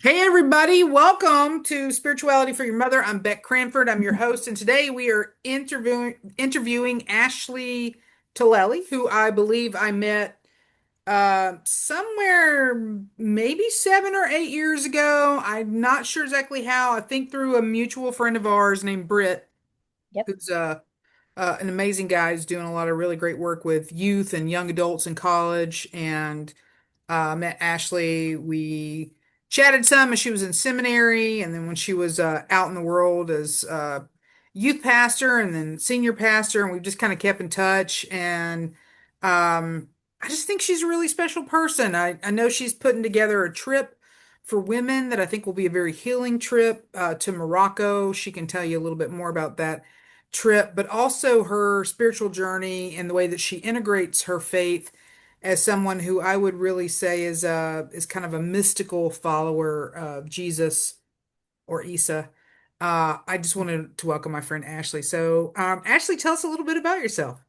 Hey everybody, welcome to Spirituality for Your Mother. I'm Beck Cranford. I'm your host, and today we are interviewing Ashley Tilelli, who I believe I met somewhere maybe 7 or 8 years ago. I'm not sure exactly how. I think through a mutual friend of ours named Britt, Yep. who's an amazing guy who's doing a lot of really great work with youth and young adults in college. And met Ashley. We chatted some as she was in seminary, and then when she was out in the world as youth pastor and then senior pastor, and we've just kind of kept in touch. And I just think she's a really special person. I know she's putting together a trip for women that I think will be a very healing trip to Morocco. She can tell you a little bit more about that trip, but also her spiritual journey and the way that she integrates her faith as someone who I would really say is kind of a mystical follower of Jesus or Isa. I just wanted to welcome my friend Ashley. So, Ashley, tell us a little bit about yourself.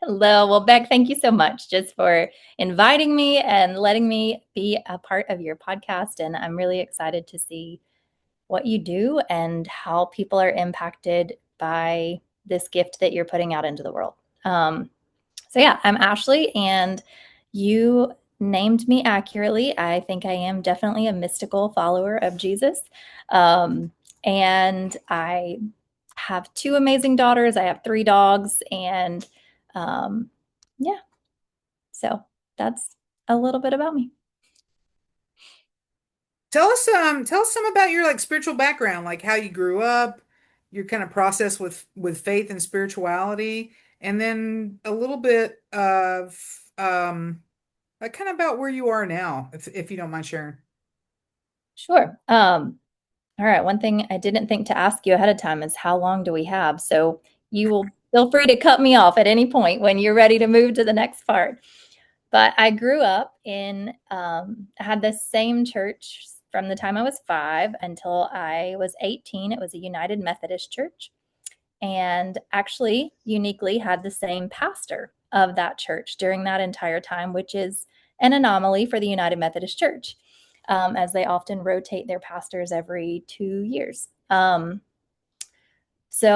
Hello. Well, Beck, thank you so much just for inviting me and letting me be a part of your podcast. And I'm really excited to see what you do and how people are impacted by this gift that you're putting out into the world. Um, yeah, I'm Ashley, and you named me accurately. I think I am definitely a mystical follower of Jesus. Um, and I have two amazing daughters. I have three dogs, and um, yeah, so that's a little bit about me. Tell us some about your like spiritual background, like how you grew up, your kind of process with faith and spirituality, and then a little bit of like kind of about where you are now, if you don't mind sharing. Sure. All right. One thing I didn't think to ask you ahead of time is how long do we have? So you will feel free to cut me off at any point when you're ready to move to the next part. But I grew up I had the same church from the time I was 5 until I was 18. It was a United Methodist church, and actually, uniquely, had the same pastor of that church during that entire time, which is an anomaly for the United Methodist Church, as they often rotate their pastors every 2 years. So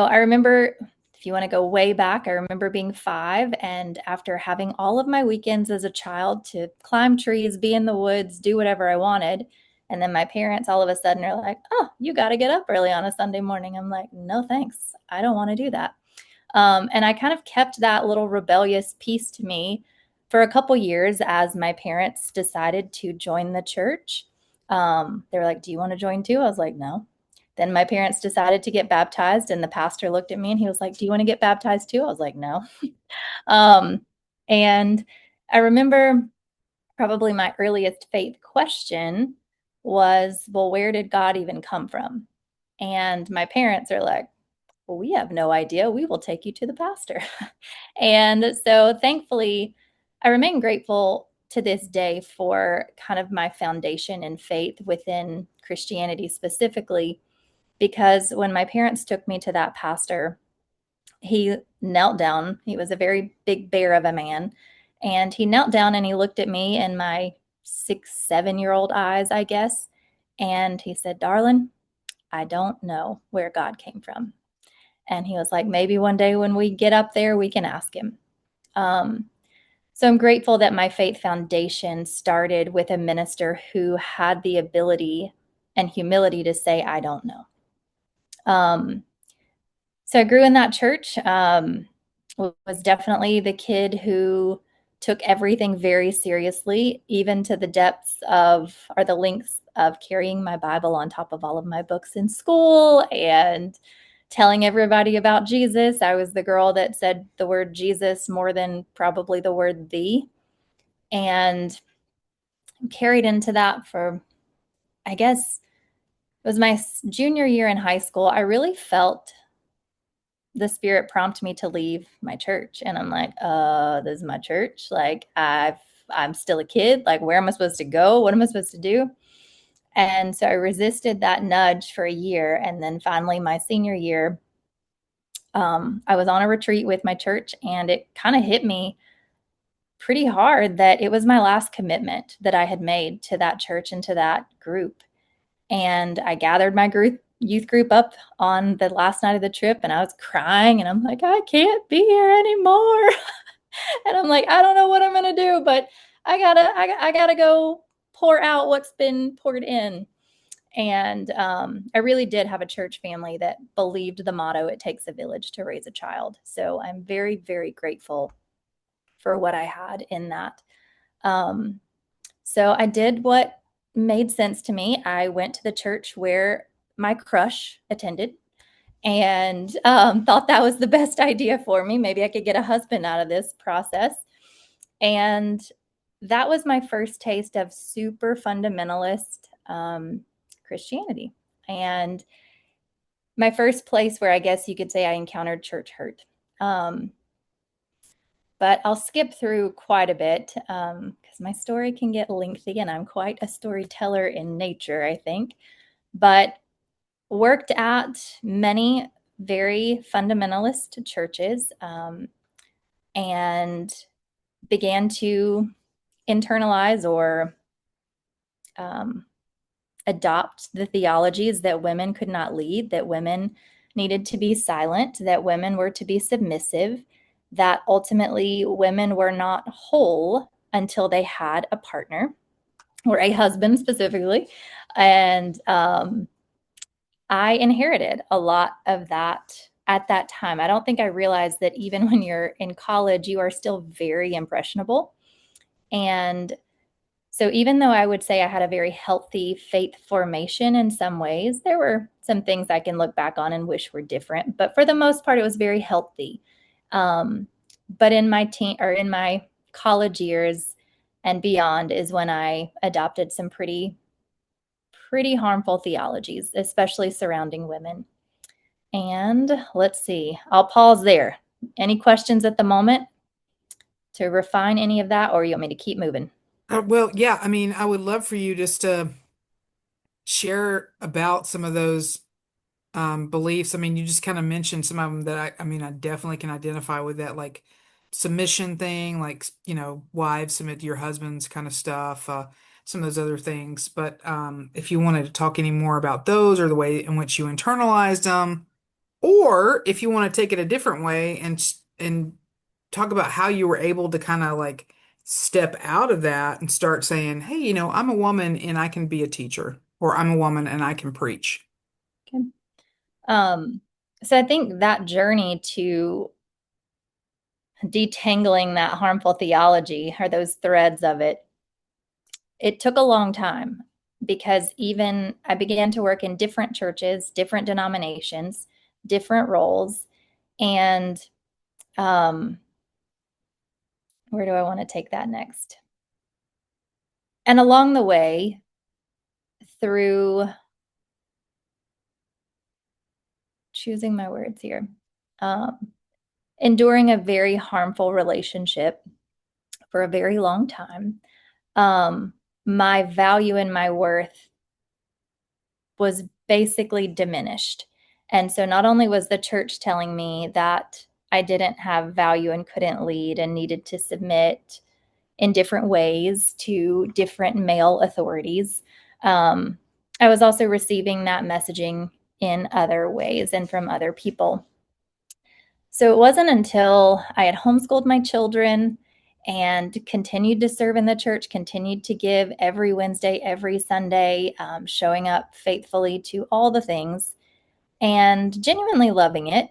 I remember, if you want to go way back, I remember being 5, and after having all of my weekends as a child to climb trees, be in the woods, do whatever I wanted, and then my parents all of a sudden are like, "Oh, you got to get up early on a Sunday morning." I'm like, "No, thanks. I don't want to do that." And I kind of kept that little rebellious piece to me for a couple years as my parents decided to join the church. They were like, "Do you want to join too?" I was like, "No." Then my parents decided to get baptized, and the pastor looked at me and he was like, "Do you want to get baptized too?" I was like, "No." Um, and I remember probably my earliest faith question was, "Well, where did God even come from?" And my parents are like, "Well, we have no idea. We will take you to the pastor." And so thankfully, I remain grateful to this day for kind of my foundation in faith within Christianity specifically, because when my parents took me to that pastor, he knelt down. He was a very big bear of a man. And he knelt down and he looked at me in my 6, 7-year-old eyes, I guess. And he said, "Darling, I don't know where God came from." And he was like, "Maybe one day when we get up there, we can ask him." Um, so I'm grateful that my faith foundation started with a minister who had the ability and humility to say, "I don't know." Um, so I grew in that church. Was definitely the kid who took everything very seriously, even to the depths of, or the lengths of, carrying my Bible on top of all of my books in school and telling everybody about Jesus. I was the girl that said the word Jesus more than probably the word "the," and carried into that for, I guess, it was my junior year in high school. I really felt the spirit prompt me to leave my church, and I'm like, this is my church. Like, I'm still a kid. Like, where am I supposed to go? What am I supposed to do? And so I resisted that nudge for a year, and then finally my senior year, I was on a retreat with my church, and it kind of hit me pretty hard that it was my last commitment that I had made to that church and to that group. And I gathered my youth group up on the last night of the trip, and I was crying, and I'm like, I can't be here anymore. And I'm like, I don't know what I'm going to do, but I gotta go pour out what's been poured in. And I really did have a church family that believed the motto, it takes a village to raise a child. So I'm very, very grateful for what I had in that. Um, so I did what made sense to me. I went to the church where my crush attended and thought that was the best idea for me. Maybe I could get a husband out of this process. And that was my first taste of super fundamentalist Christianity. And my first place where I guess you could say I encountered church hurt. Um, but I'll skip through quite a bit because my story can get lengthy and I'm quite a storyteller in nature, I think. But worked at many very fundamentalist churches and began to internalize or um, adopt the theologies that women could not lead, that women needed to be silent, that women were to be submissive, that ultimately women were not whole until they had a partner or a husband specifically. And I inherited a lot of that at that time. I don't think I realized that even when you're in college, you are still very impressionable. And so, even though I would say I had a very healthy faith formation in some ways, there were some things I can look back on and wish were different. But for the most part, it was very healthy. Um, but in my teen or in my college years and beyond is when I adopted some pretty harmful theologies, especially surrounding women. And let's see, I'll pause there. Any questions at the moment to refine any of that, or you want me to keep moving? Well, yeah, I mean, I would love for you just to share about some of those beliefs. I mean, you just kind of mentioned some of them that I mean, I definitely can identify with that, like submission thing, like, wives submit to your husbands kind of stuff, some of those other things. But if you wanted to talk any more about those or the way in which you internalized them, or if you want to take it a different way and talk about how you were able to kind of like step out of that and start saying, hey, I'm a woman and I can be a teacher, or I'm a woman and I can preach. Okay. Um, so I think that journey to detangling that harmful theology or those threads of it, it took a long time because even I began to work in different churches, different denominations, different roles. And um, where do I want to take that next? And along the way, through choosing my words here, um, enduring a very harmful relationship for a very long time, um, my value and my worth was basically diminished. And so not only was the church telling me that I didn't have value and couldn't lead and needed to submit in different ways to different male authorities, um, I was also receiving that messaging in other ways and from other people. So it wasn't until I had homeschooled my children and continued to serve in the church, continued to give every Wednesday, every Sunday, showing up faithfully to all the things and genuinely loving it.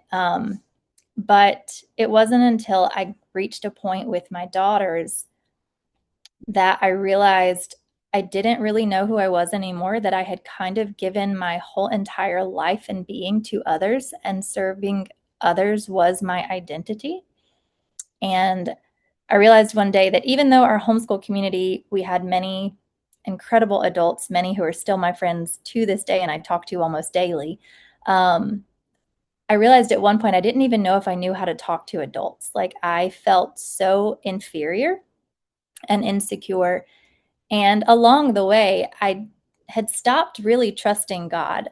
But it wasn't until I reached a point with my daughters that I realized I didn't really know who I was anymore, that I had kind of given my whole entire life and being to others, and serving others was my identity. And I realized one day that even though our homeschool community, we had many incredible adults, many who are still my friends to this day, and I talk to almost daily. Um, I realized at one point I didn't even know if I knew how to talk to adults. Like I felt so inferior and insecure. And along the way, I had stopped really trusting God.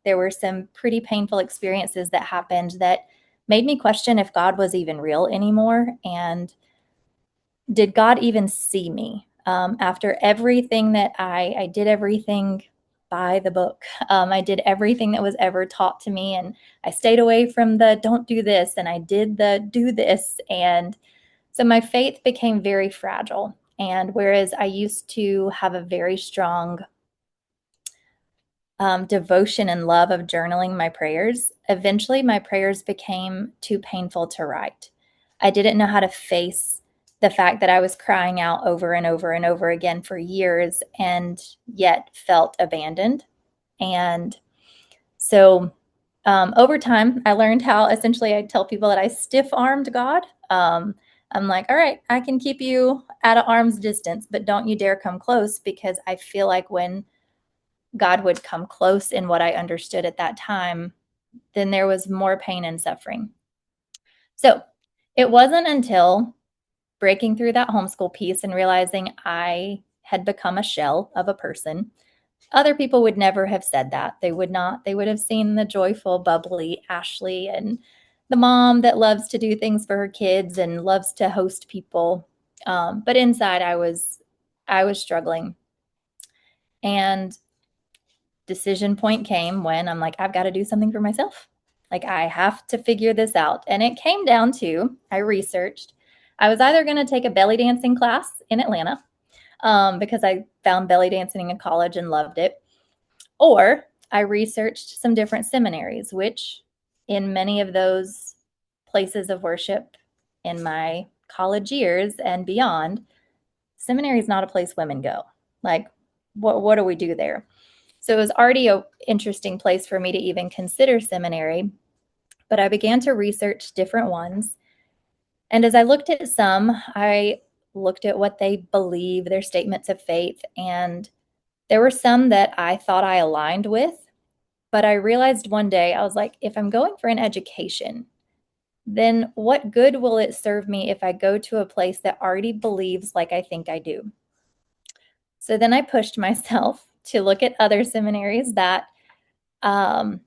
There were some pretty painful experiences that happened that made me question if God was even real anymore. And did God even see me? After everything that I did everything by the book. I did everything that was ever taught to me, and I stayed away from the don't do this, and I did the do this. And so my faith became very fragile. And whereas I used to have a very strong devotion and love of journaling my prayers, eventually my prayers became too painful to write. I didn't know how to face the fact that I was crying out over and over and over again for years and yet felt abandoned. And so over time, I learned how essentially I tell people that I stiff armed God. I'm like, all right, I can keep you at an arm's distance, but don't you dare come close, because I feel like when God would come close in what I understood at that time, then there was more pain and suffering. So it wasn't until breaking through that homeschool piece and realizing I had become a shell of a person. Other people would never have said that. They would not. They would have seen the joyful, bubbly Ashley and the mom that loves to do things for her kids and loves to host people. But inside, I was struggling. And decision point came when I'm like, I've got to do something for myself. Like, I have to figure this out. And it came down to, I researched. I was either going to take a belly dancing class in Atlanta, because I found belly dancing in college and loved it. Or I researched some different seminaries, which in many of those places of worship in my college years and beyond, seminary is not a place women go. Like, what do we do there? So it was already an interesting place for me to even consider seminary, but I began to research different ones. And as I looked at some, I looked at what they believe, their statements of faith, and there were some that I thought I aligned with, but I realized one day, I was like, if I'm going for an education, then what good will it serve me if I go to a place that already believes like I think I do? So then I pushed myself to look at other seminaries that I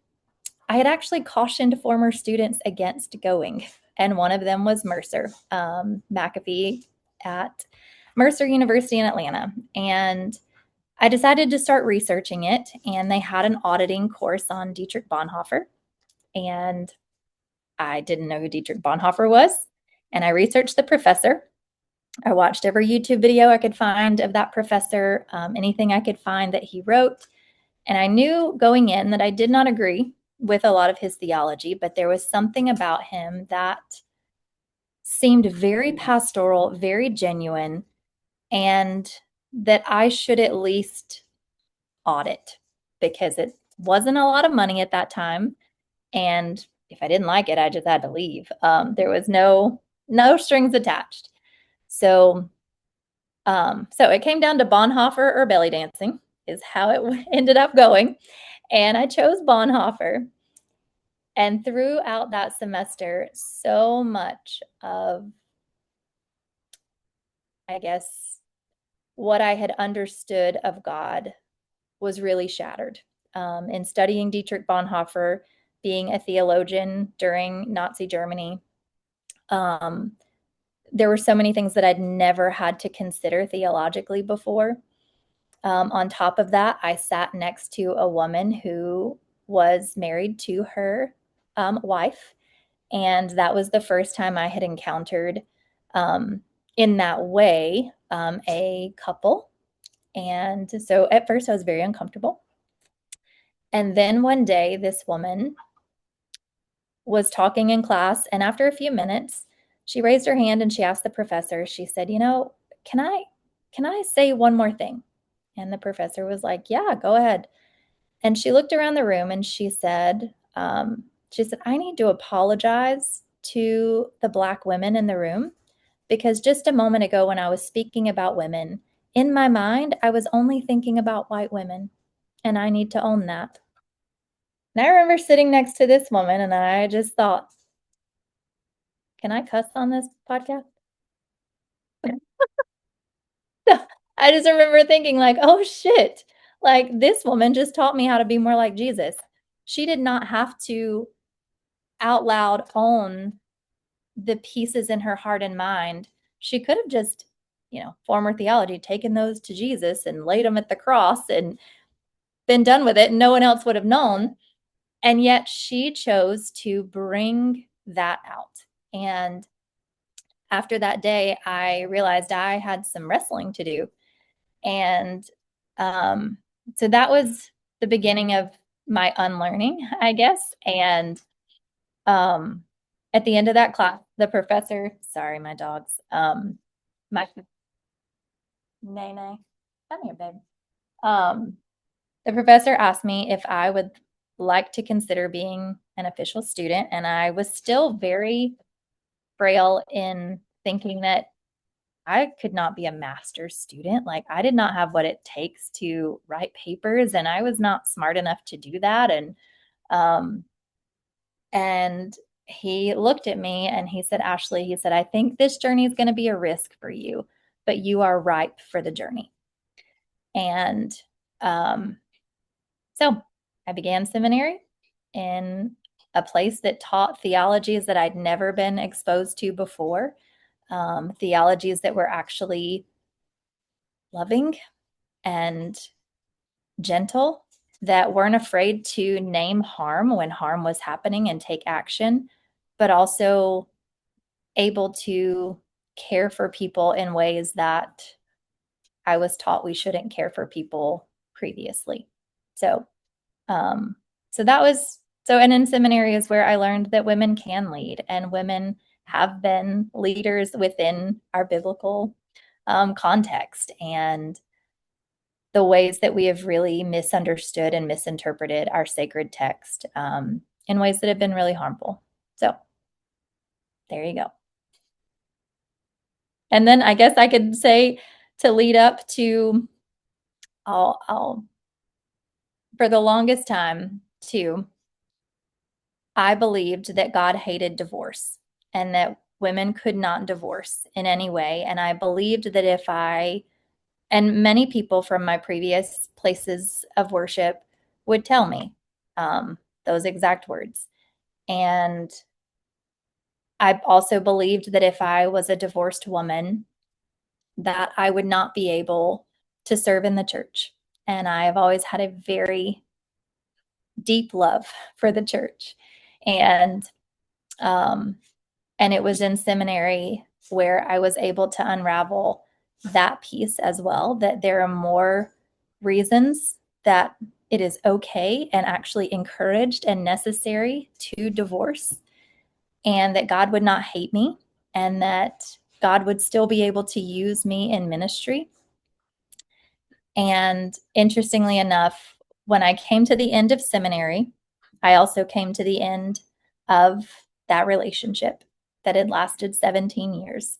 had actually cautioned former students against going. And one of them was Mercer, McAfee at Mercer University in Atlanta. And I decided to start researching it, and they had an auditing course on Dietrich Bonhoeffer. And I didn't know who Dietrich Bonhoeffer was. And I researched the professor. I watched every YouTube video I could find of that professor, anything I could find that he wrote. And I knew going in that I did not agree with a lot of his theology, but there was something about him that seemed very pastoral, very genuine, and that I should at least audit, because it wasn't a lot of money at that time. And if I didn't like it, I just had to leave. There was no strings attached. So so it came down to Bonhoeffer or belly dancing is how it ended up going. And I chose Bonhoeffer. And throughout that semester, so much of, I guess, what I had understood of God was really shattered. In studying Dietrich Bonhoeffer, being a theologian during Nazi Germany, um, there were so many things that I'd never had to consider theologically before. On top of that, I sat next to a woman who was married to her wife. And that was the first time I had encountered, um, in that way, a couple. And so at first I was very uncomfortable. And then one day, this woman was talking in class. And after a few minutes, she raised her hand and she asked the professor, she said, can I say one more thing? And the professor was like, yeah, go ahead. And she looked around the room and she said, I need to apologize to the Black women in the room, because just a moment ago when I was speaking about women, in my mind, I was only thinking about white women, and I need to own that. And I remember sitting next to this woman and I just thought, can I cuss on this podcast? I just remember thinking like, oh shit, like this woman just taught me how to be more like Jesus. She did not have to out loud own the pieces in her heart and mind. She could have just, former theology, taken those to Jesus and laid them at the cross. And been done with it and no one else would have known. And yet she chose to bring that out. And after that day, I realized I had some wrestling to do. And um, so that was the beginning of my unlearning, I guess. And um, at the end of that class, the professor, sorry, my dogs, my Nene, come here, babe. Um, the professor asked me if I would like to consider being an official student, and I was still very frail in thinking that I could not be a master's student. Like, I did not have what it takes to write papers, and I was not smart enough to do that. Um, and he looked at me and he said, Ashley, he said, I think this journey is going to be a risk for you, but you are ripe for the journey. And um, so I began seminary in a place that taught theologies that I'd never been exposed to before, theologies that were actually loving and gentle, that weren't afraid to name harm when harm was happening and take action, but also able to care for people in ways that I was taught we shouldn't care for people previously. So, um, so that was so, and in seminary is where I learned that women can lead and women have been leaders within our biblical context, and the ways that we have really misunderstood and misinterpreted our sacred text in ways that have been really harmful. So there you go. And then I guess I could say to lead up to, I'll for the longest time too, I believed that God hated divorce and that women could not divorce in any way. And I believed that if I, and many people from my previous places of worship would tell me those exact words. And I also believed that if I was a divorced woman, that I would not be able to serve in the church. And I have always had a very deep love for the church. And um, and it was in seminary where I was able to unravel that piece as well, that there are more reasons that it is okay and actually encouraged and necessary to divorce, and that God would not hate me, and that God would still be able to use me in ministry. And interestingly enough, when I came to the end of seminary, I also came to the end of that relationship that had lasted 17 years.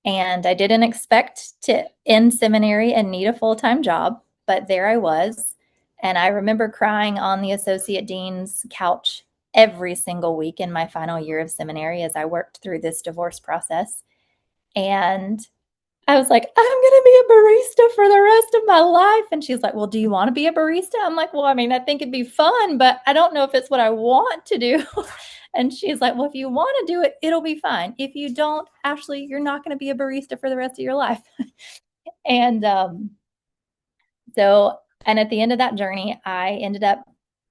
And I didn't expect to end seminary and need a full time job, but there I was. And I remember crying on the associate dean's couch every single week in my final year of seminary as I worked through this divorce process. And I was like, I'm going to be a barista for the rest of my life. And she's like, well, do you want to be a barista? I'm like, well, I mean, I think it'd be fun, but I don't know if it's what I want to do. And she's like, well, if you want to do it, it'll be fine. If you don't, Ashley, you're not going to be a barista for the rest of your life. And so, and at the end of that journey, I ended up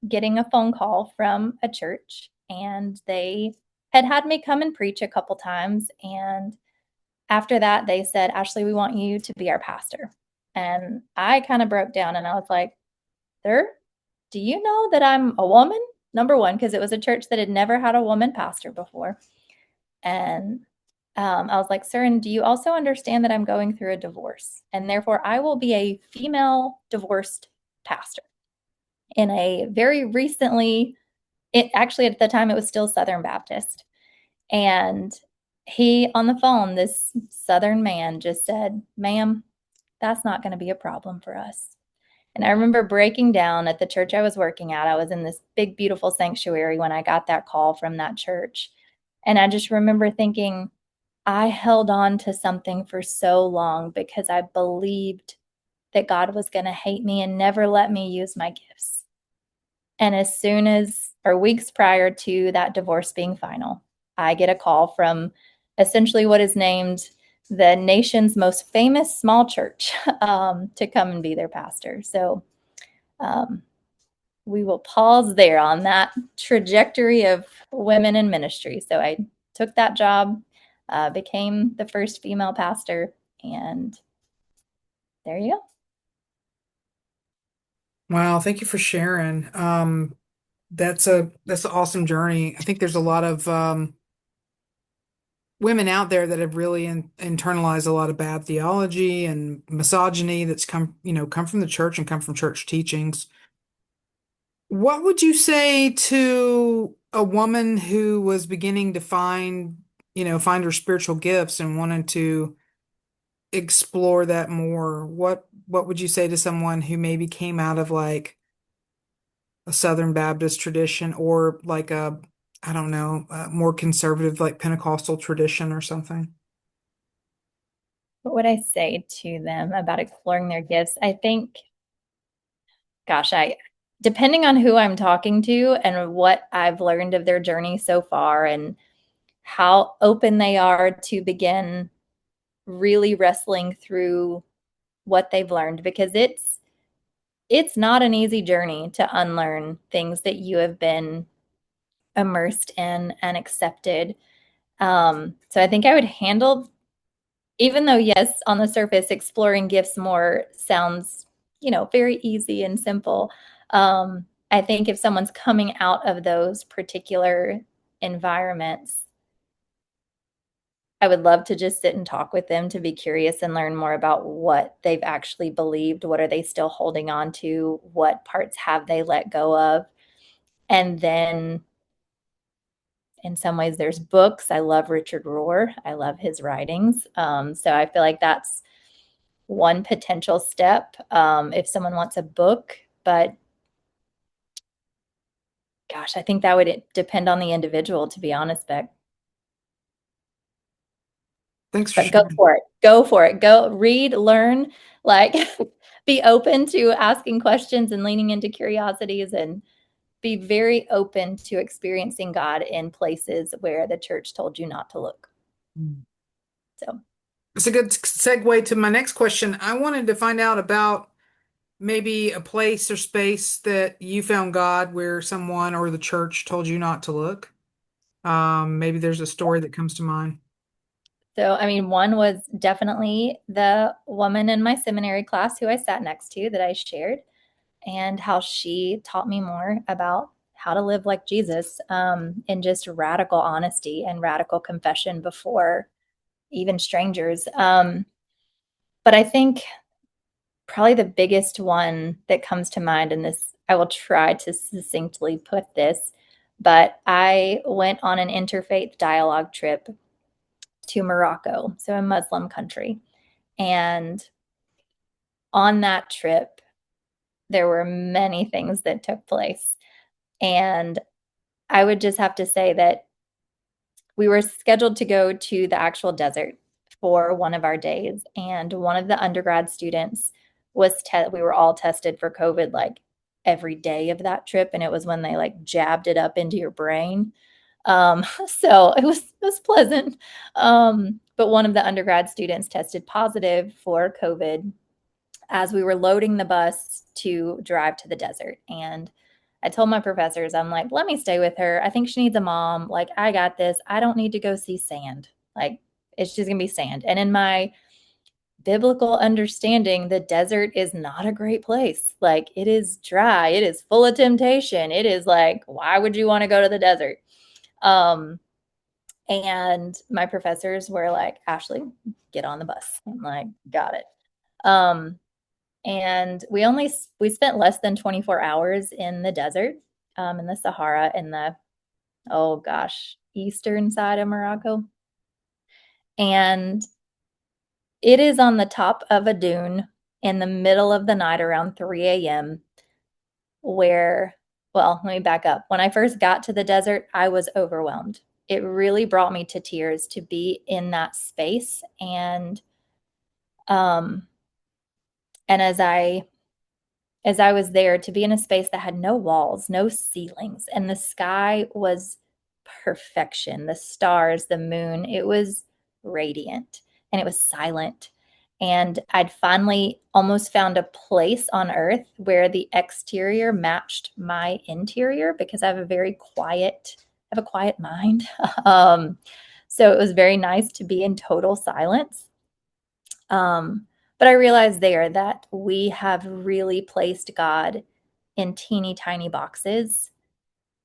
getting a phone call from a church, and they had me come and preach a couple times. And after that, they said, Ashley, we want you to be our pastor. And I kind of broke down and I was like, sir, do you know that I'm a woman? Number one, because it was a church that had never had a woman pastor before. And I was like, sir, and do you also understand that I'm going through a divorce? And therefore, I will be a female divorced pastor in a very recently, it actually at the time, it was still Southern Baptist. And he, on the phone, this Southern man just said, ma'am, that's not going to be a problem for us. And I remember breaking down at the church I was working at. I was in this big, beautiful sanctuary when I got that call from that church. And I just remember thinking, I held on to something for so long because I believed that God was going to hate me and never let me use my gifts. And as soon as, or weeks prior to that divorce being final, I get a call from essentially what is named the nation's most famous small church to come and be their pastor. So um, we will pause there on that trajectory of women in ministry. So I took that job, became the first female pastor, and there you go. Wow, thank you for sharing. That's an awesome journey. I think there's a lot of women out there that have really internalized a lot of bad theology and misogyny that's come from the church and come from church teachings. What would you say to a woman who was beginning to find her spiritual gifts and wanted to explore that more? What would you say to someone who maybe came out of like a Southern Baptist tradition or like I don't know, a more conservative like Pentecostal tradition or something? What would I say to them about exploring their gifts? I think, gosh, depending on who I'm talking to and what I've learned of their journey so far and how open they are to begin really wrestling through what they've learned, because it's not an easy journey to unlearn things that you have been immersed in and accepted. So I think I would handle, even though, yes, on the surface, exploring gifts more sounds, very easy and simple. I think if someone's coming out of those particular environments, I would love to just sit and talk with them to be curious and learn more about what they've actually believed. What are they still holding on to? What parts have they let go of? And then in some ways, there's books. I love Richard Rohr. I love his writings. So I feel like that's one potential step if someone wants a book. But gosh, I think that would depend on the individual, to be honest, Beck. Thanks for But go sharing. for it. Go for it. Go read, learn, like be open to asking questions and leaning into curiosities and be very open to experiencing God in places where the church told you not to look. So, It's a good segue to my next question. I wanted to find out about maybe a place or space that you found God where someone or the church told you not to look. Maybe there's a story that comes to mind. so I mean, one was definitely the woman in my seminary class who I sat next to that I shared, and how she taught me more about how to live like Jesus, in just radical honesty and radical confession before even strangers. But I think probably the biggest one that comes to mind, and this, I will try to succinctly put this, but I went on an interfaith dialogue trip to Morocco, so a Muslim country. And on that trip, there were many things that took place. And I would just have to say that we were scheduled to go to the actual desert for one of our days. And one of the undergrad students we were all tested for COVID like every day of that trip. And it was when they like jabbed it up into your brain. So it was pleasant. But one of the undergrad students tested positive for COVID as we were loading the bus to drive to the desert. And I told my professors, I'm like, let me stay with her. I think she needs a mom. Like, I got this. I don't need to go see sand. Like, it's just going to be sand. And in my biblical understanding, the desert is not a great place. Like, it is dry, it is full of temptation. It is like, why would you want to go to the desert? Um, and my professors were like, Ashley, get on the bus. I'm like, got it. Um, and we spent less than 24 hours in the desert, in the Sahara, in the, oh gosh, eastern side of Morocco. And it is on the top of a dune in the middle of the night around 3 a.m. where, well, let me back up. When I first got to the desert, I was overwhelmed. It really brought me to tears to be in that space. Um and as I was there, to be in a space that had no walls, no ceilings, and the sky was perfection. The stars, the moon, it was radiant and it was silent. And I'd finally almost found a place on earth where the exterior matched my interior because I have a very quiet, I have a quiet mind. um, so it was very nice to be in total silence. But I realized there that we have really placed God in teeny tiny boxes,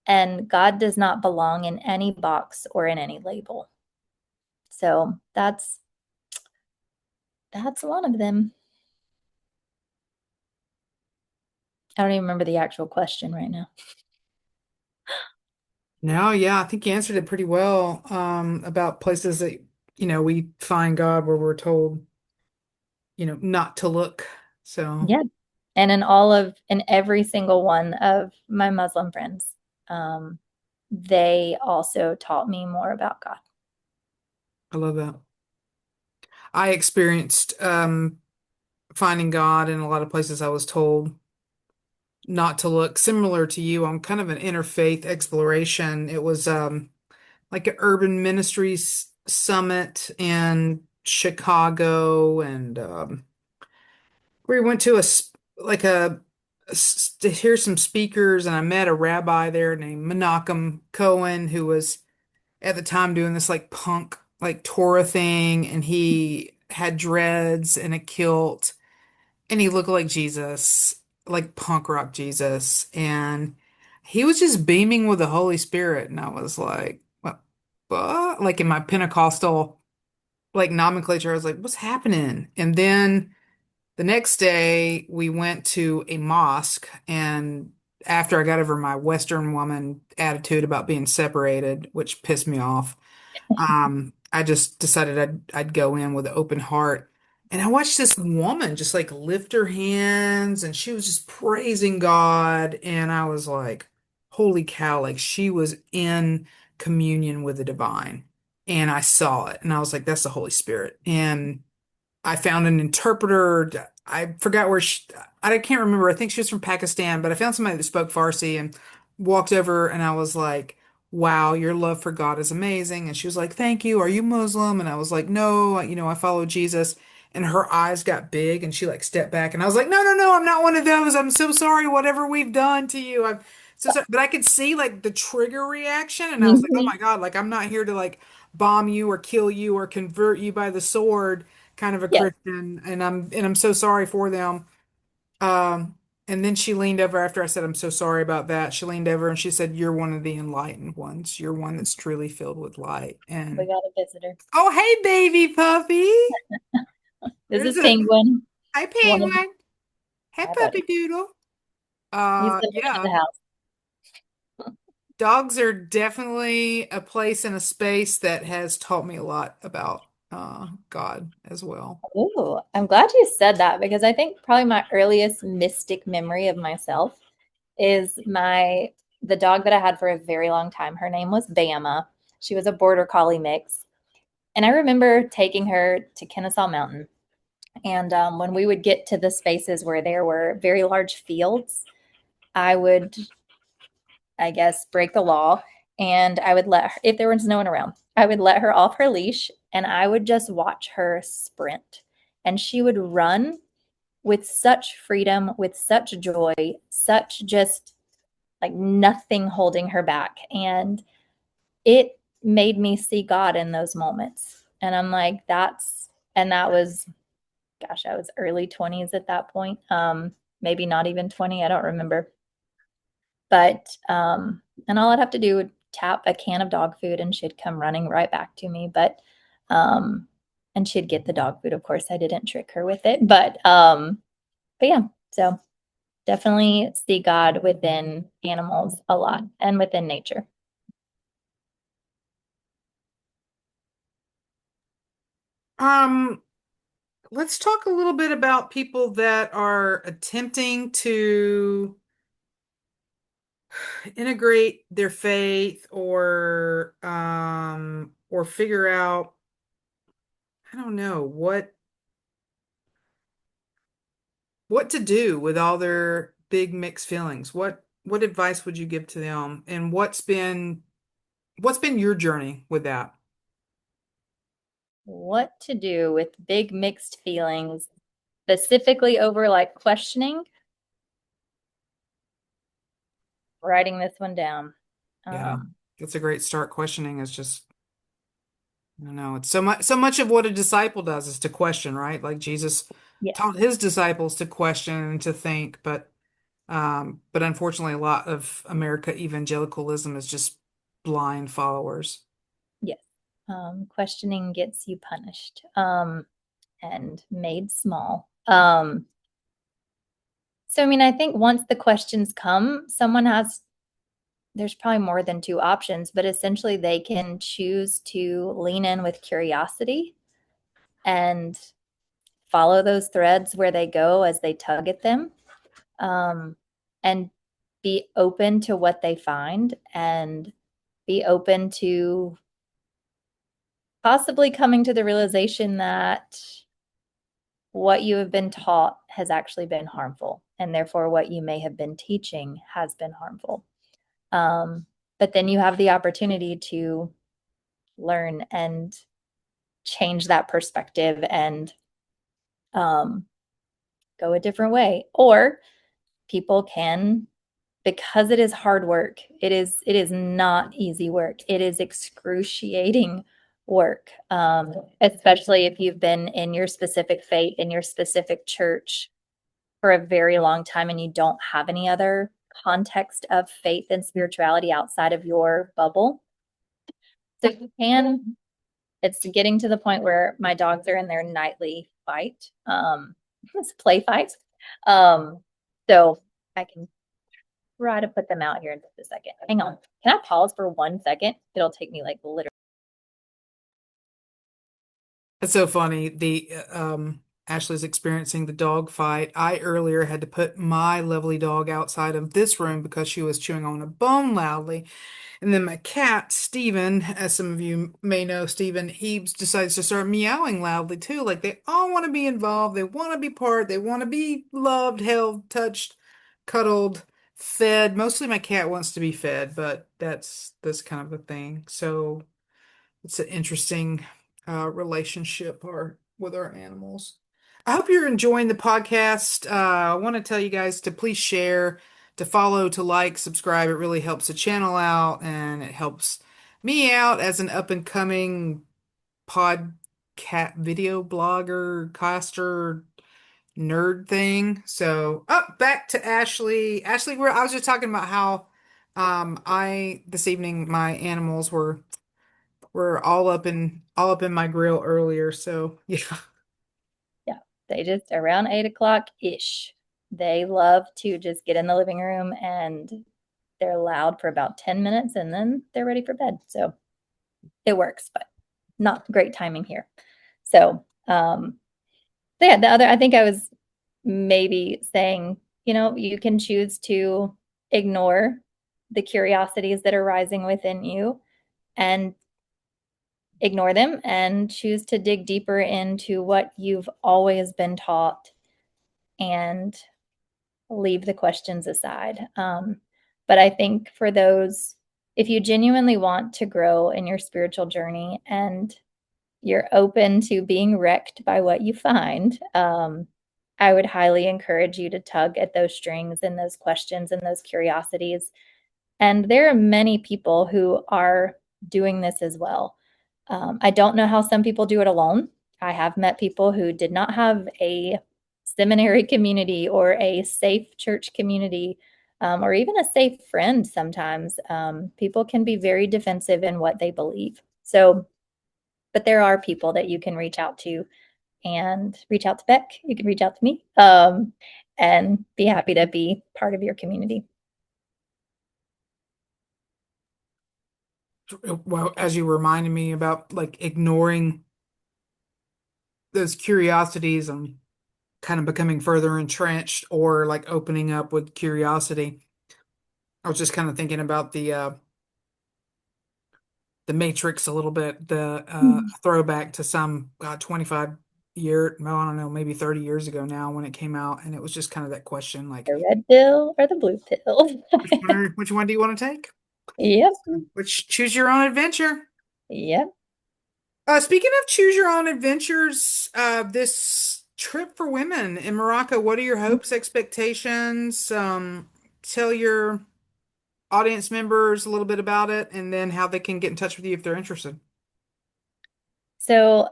and God does not belong in any box or in any label. So that's one of them. I don't even remember the actual question right now. No, yeah, I think you answered it pretty well, about places that, we find God where we're told, not to look. So Yeah. And in every single one of my Muslim friends, um, they also taught me more about God. I love that. I experienced finding God in a lot of places I was told not to look. Similar to you, I'm kind of an interfaith exploration. It was like an urban ministries summit in Chicago, and we went to like to hear some speakers, and I met a rabbi there named Menachem Cohen, who was at the time doing this like punk like Torah thing, and he had dreads and a kilt, and he looked like Jesus, like punk rock Jesus, and he was just beaming with the Holy Spirit, and I was like, what? Like in my Pentecostal like nomenclature, I was like, what's happening? And then the next day we went to a mosque, and after I got over my Western woman attitude about being separated, which pissed me off, I just decided I'd go in with an open heart. And I watched this woman just like lift her hands, and she was just praising God. And I was like, holy cow, like she was in communion with the divine. And I saw it, and I was like, that's the Holy Spirit. And I found an interpreter. I forgot where I can't remember. I think she was from Pakistan, but I found somebody that spoke Farsi and walked over, and I was like, wow, your love for God is amazing. And she was like, thank you. Are you Muslim? And I was like, no, I follow Jesus. And her eyes got big, and she like stepped back, and I was like, no, no, no, I'm not one of those. I'm so sorry, whatever we've done to you. I'm so sorry. But I could see like the trigger reaction, and I was like, oh my Mhm. God, like I'm not here to like bomb you or kill you or convert you by the sword kind of a Yes. Christian, and I'm so sorry for them. Um, and then she leaned over after I said I'm so sorry about that. She leaned over and she said, "You're one of the enlightened ones. You're one that's truly filled with light." We And got a visitor. oh, hey, baby puppy. This There's is a Penguin. hi, One of penguin. Hey, Hi, puppy buddy. doodle. He's the man of Yeah. the house. Dogs are definitely a place and a space that has taught me a lot about God as well. Ooh, I'm glad you said that because I think probably my earliest mystic memory of myself is the dog that I had for a very long time. Her name was Bama. She was a border collie mix. And I remember taking her to Kennesaw Mountain. And when we would get to the spaces where there were very large fields, I would, I guess, break the law and I would let her, if there was no one around, I would let her off her leash and I would just watch her sprint. And she would run with such freedom, with such joy, such just like nothing holding her back. And it made me see God in those moments. And I'm like, and that was, gosh, I was early 20s at that point. Maybe not even 20, I don't remember. And all I'd have to do would tap a can of dog food and she'd come running right back to me. Um, and she'd get the dog food. Of course, I didn't trick her with it, but yeah, so definitely see God within animals a lot and within nature. Um, let's talk a little bit about people that are attempting to integrate their faith or figure out, I don't know, what to do with all their big mixed feelings. What advice would you give to them? And what's been your journey with that? What to do with big mixed feelings, specifically over like questioning, writing this one down. Yeah, Um, that's a great start. Questioning is just, I don't know, it's so much of what a disciple does is to question, right? Like Jesus yes, taught his disciples to question and to think, but unfortunately, a lot of America evangelicalism is just blind followers. yes. Questioning gets you punished, and made small. So, I mean, I think once the questions come, there's probably more than two options, but essentially they can choose to lean in with curiosity and follow those threads where they go as they tug at them, um, and be open to what they find and be open to possibly coming to the realization that what you have been taught has actually been harmful, and therefore what you may have been teaching has been harmful. Um, but then you have the opportunity to learn and change that perspective and um, go a different way. Or people can, because it is hard work. It is not easy work. It is excruciating work, especially if you've been in your specific faith, in your specific church for a very long time and you don't have any other context of faith and spirituality outside of your bubble. So you can, it's getting to the point where my dogs are in their nightly fight. It's a play fight. Um, so I can try to put them out here in just a second. Hang on. Can I pause for 1 second? It'll take me like literally. It's so funny. The Ashley's experiencing the dog fight. I earlier had to put my lovely dog outside of this room because she was chewing on a bone loudly. And then my cat, Steven, as some of you may know, Steven, he decides to start meowing loudly too. Like they all want to be involved. They want to be part. They want to be loved, held, touched, cuddled, fed. Mostly my cat wants to be fed, but that's kind of the thing. So it's an interesting relationship with our animals. I hope you're enjoying the podcast. I want to tell you guys to please share, to follow, to like, subscribe. It really helps the channel out and it helps me out as an up and coming video blogger, caster, nerd thing. So, up back to Ashley. Ashley, I was just talking about how I this evening my animals were all up in my grill earlier. So yeah. Yeah, they just around 8 o'clock ish. They love to just get in the living room and they're loud for about 10 minutes and then they're ready for bed. So it works, but not great timing here. So, yeah, the other, I think I was maybe saying, you can choose to ignore the curiosities that are rising within you and ignore them and choose to dig deeper into what you've always been taught and leave the questions aside. But I think for those, if you genuinely want to grow in your spiritual journey and you're open to being wrecked by what you find, I would highly encourage you to tug at those strings and those questions and those curiosities. And there are many people who are doing this as well. I don't know how some people do it alone. I have met people who did not have a seminary community or a safe church community, or even a safe friend sometimes. People can be very defensive in what they believe. So, but there are people that you can reach out to and reach out to Beck. You can reach out to me, and be happy to be part of your community. Well, as you reminded me about like ignoring those curiosities and kind of becoming further entrenched or like opening up with curiosity. I was just kind of thinking about the Matrix a little bit, the throwback to some 25 well, I don't know, maybe 30 years ago now when it came out, and it was just kind of that question like, The red pill or the blue pill? which one do you want to take? Yep. Which choose your own adventure. Yep. Speaking of choose your own adventures, this trip for women in Morocco, what are your hopes, expectations? Tell your audience members a little bit about it and then how they can get in touch with you if they're interested. So,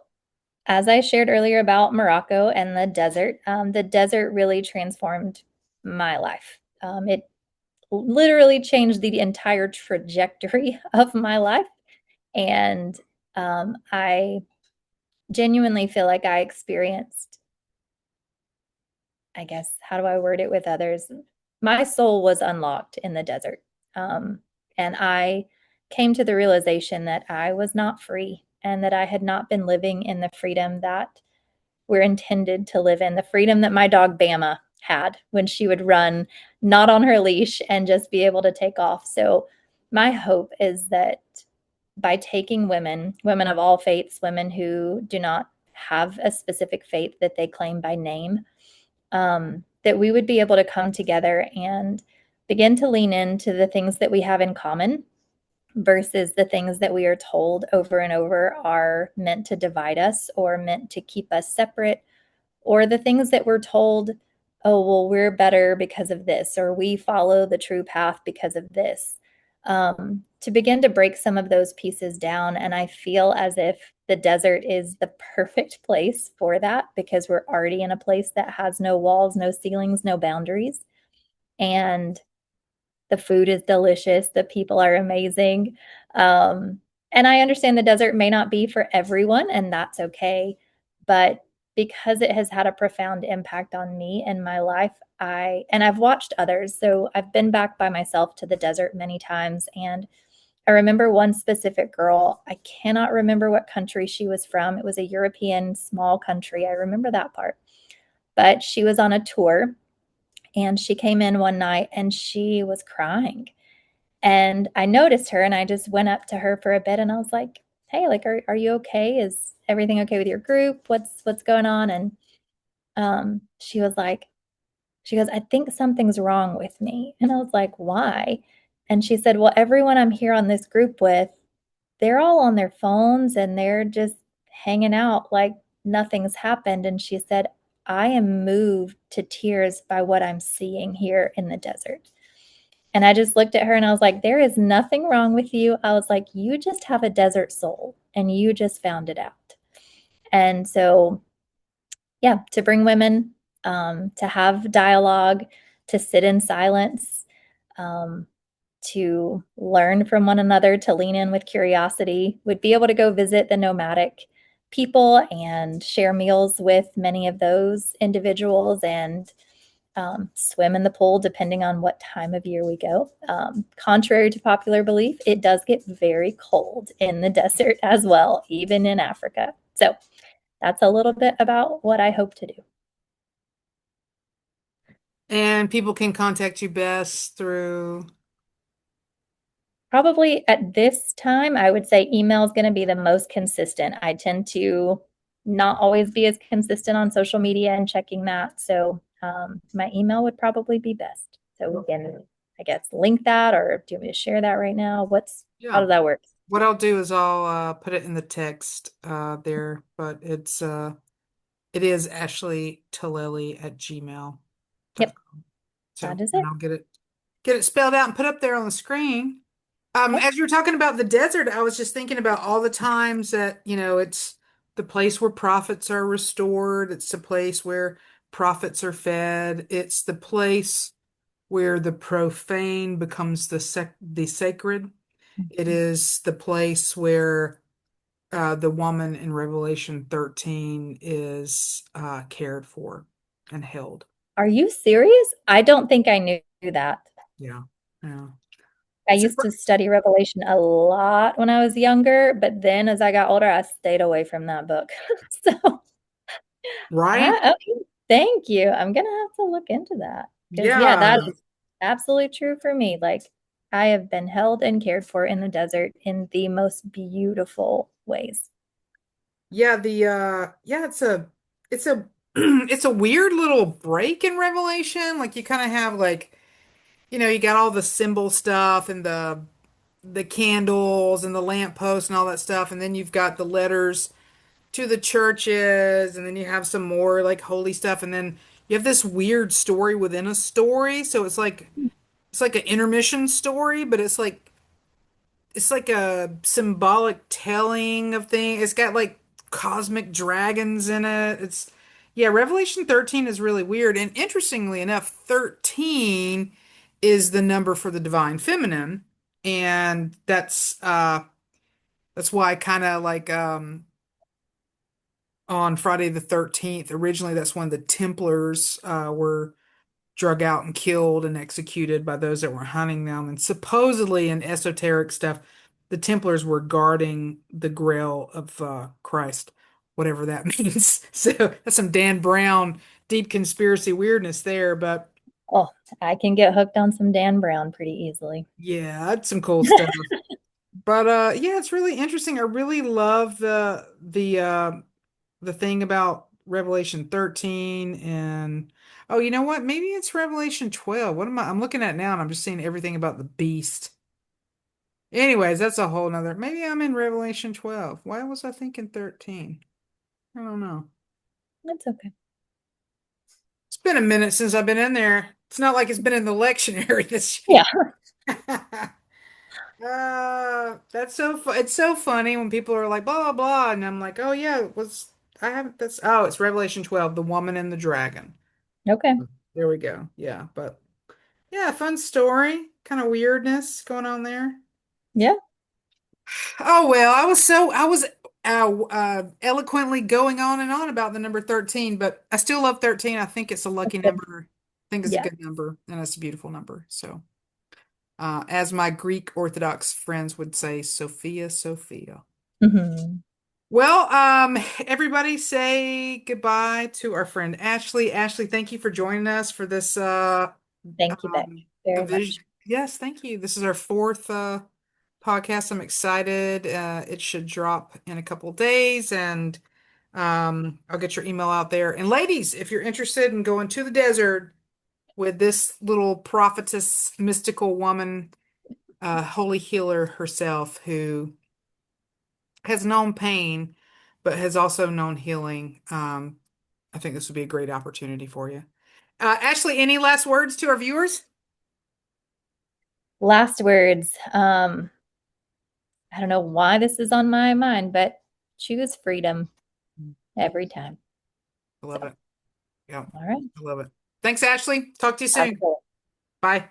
as I shared earlier about Morocco and the desert really transformed my life. It literally changed the entire trajectory of my life. And I genuinely feel like I experienced, I guess, how do I word it with others? My soul was unlocked in the desert. Um, and I came to the realization that I was not free and that I had not been living in the freedom that we're intended to live in, the freedom that my dog Bama had when she would run not on her leash and just be able to take off. So, my hope is that by taking women of all faiths, women who do not have a specific faith that they claim by name, that we would be able to come together and begin to lean into the things that we have in common versus the things that we are told over and over are meant to divide us or meant to keep us separate, or the things that we're told, oh, well, we're better because of this, or we follow the true path because of this. To begin to break some of those pieces down. And I feel as if the desert is the perfect place for that because we're already in a place that has no walls, no ceilings, no boundaries. And the food is delicious. The people are amazing. Um, and I understand the desert may not be for everyone, and that's okay. But because it has had a profound impact on me and my life, I've watched others. So I've been back by myself to the desert many times. And I remember one specific girl. I cannot remember what country she was from. It was a European small country. I remember that part. But she was on a tour and she came in one night and she was crying, and I noticed her and I just went up to her for a bit and I was like, "Hey, like are you okay? Is everything okay with your group? What's going on?" And she was like, she goes, "I think something's wrong with me." And I was like, "Why?" And she said, "Well, everyone I'm here on this group with, they're all on their phones and they're just hanging out like nothing's happened." And she said, "I am moved to tears by what I'm seeing here in the desert." And I just looked at her and I was like, there is nothing wrong with you. I was like, you just have a desert soul and you just found it out. And so, yeah, to bring women, to have dialogue, to sit in silence, um, to learn from one another, to lean in with curiosity, would be able to go visit the nomadic people and share meals with many of those individuals and swim in the pool depending on what time of year we go. Contrary to popular belief, it does get very cold in the desert as well, even in Africa. So that's a little bit about what I hope to do. And people can contact you best through. Probably at this time, I would say email is going to be the most consistent. I tend to not always be as consistent on social media and checking that. So my email would probably be best. So we can, I guess, link that, or do you want me to share that right now? How Yeah. does that work? What I'll do is I'll put it in the text there, but it is Ashley Tilelli at Yep, gmail.com. So that is and it. I'll get it spelled out and put up there on the screen. Okay. As you were talking about the desert, I was just thinking about all the times that, it's the place where prophets are restored. It's the place where prophets are fed. It's the place where the profane becomes the sacred. It is the place where the woman in Revelation 13 is cared for and held. Are you serious? I don't think I knew that. Yeah. Yeah. I So, used to study Revelation a lot when I was younger, but then as I got older, I stayed away from that book. So right? okay, thank you. I'm gonna have to look into that because yeah, Yeah. that is absolutely true for me. Like I have been held and cared for in the desert in the most beautiful ways. Yeah, it's a it's a weird little break in Revelation. Like you kind of have like, you got all the symbol stuff and the the candles and the lampposts and all that stuff, and then you've got the letters to the churches, and then you have some more like holy stuff, and then you have this weird story within a story. So it's like an intermission story, but it's like a symbolic telling of things. It's got like cosmic dragons in it. It's yeah, Revelation 13 is really weird. And interestingly enough, 13 is the number for the divine feminine. And that's why kind of like on Friday the 13th, originally that's when the Templars were drug out and killed and executed by those that were hunting them. And supposedly in esoteric stuff, the Templars were guarding the Grail of Christ, whatever that means. So that's some Dan Brown deep conspiracy weirdness there. But Oh, I can get hooked on some Dan Brown pretty easily. yeah, that's some cool stuff. But yeah, it's really interesting. I really love the thing about Revelation 13 and oh, you know what? Maybe it's Revelation 12. What am I'm looking at now and I'm just seeing everything about the beast. Anyways, that's a whole nother. Maybe I'm in Revelation 12. Why was I thinking 13? I don't know. That's okay. It's been a minute since I've been in there. It's not like it's been in the lectionary this Yeah. year. That's so it's so funny when people are like blah blah blah and I'm like, "Oh yeah, it was I haven't that's oh, it's Revelation 12, the woman and the dragon." Okay. There we go. Yeah, but yeah, fun story. Kind of weirdness going on there. Yeah. Oh well, I was eloquently going on and on about the number 13, but I still love 13. I think it's a That's lucky good. number. I think it's a Yeah. good number and it's a beautiful number. So, as my Greek Orthodox friends would say, Sophia, Sophia. Hmm. Well, everybody say goodbye to our friend Ashley. Ashley, thank you for joining us for this Thank you, Beck, a very vision. much. Yes, thank you. This is our fourth podcast. I'm excited. It should drop in a couple of days and I'll get your email out there. And ladies, if you're interested in going to the desert with this little prophetess, mystical woman, holy healer herself who has known pain, but has also known healing. I think this would be a great opportunity for you. Ashley, any last words to our viewers? Last words. I don't know why this is on my mind, but choose freedom every time. I love So, it. Yeah, all right. I love it. Thanks, Ashley. Talk to you soon. Absolutely. Bye.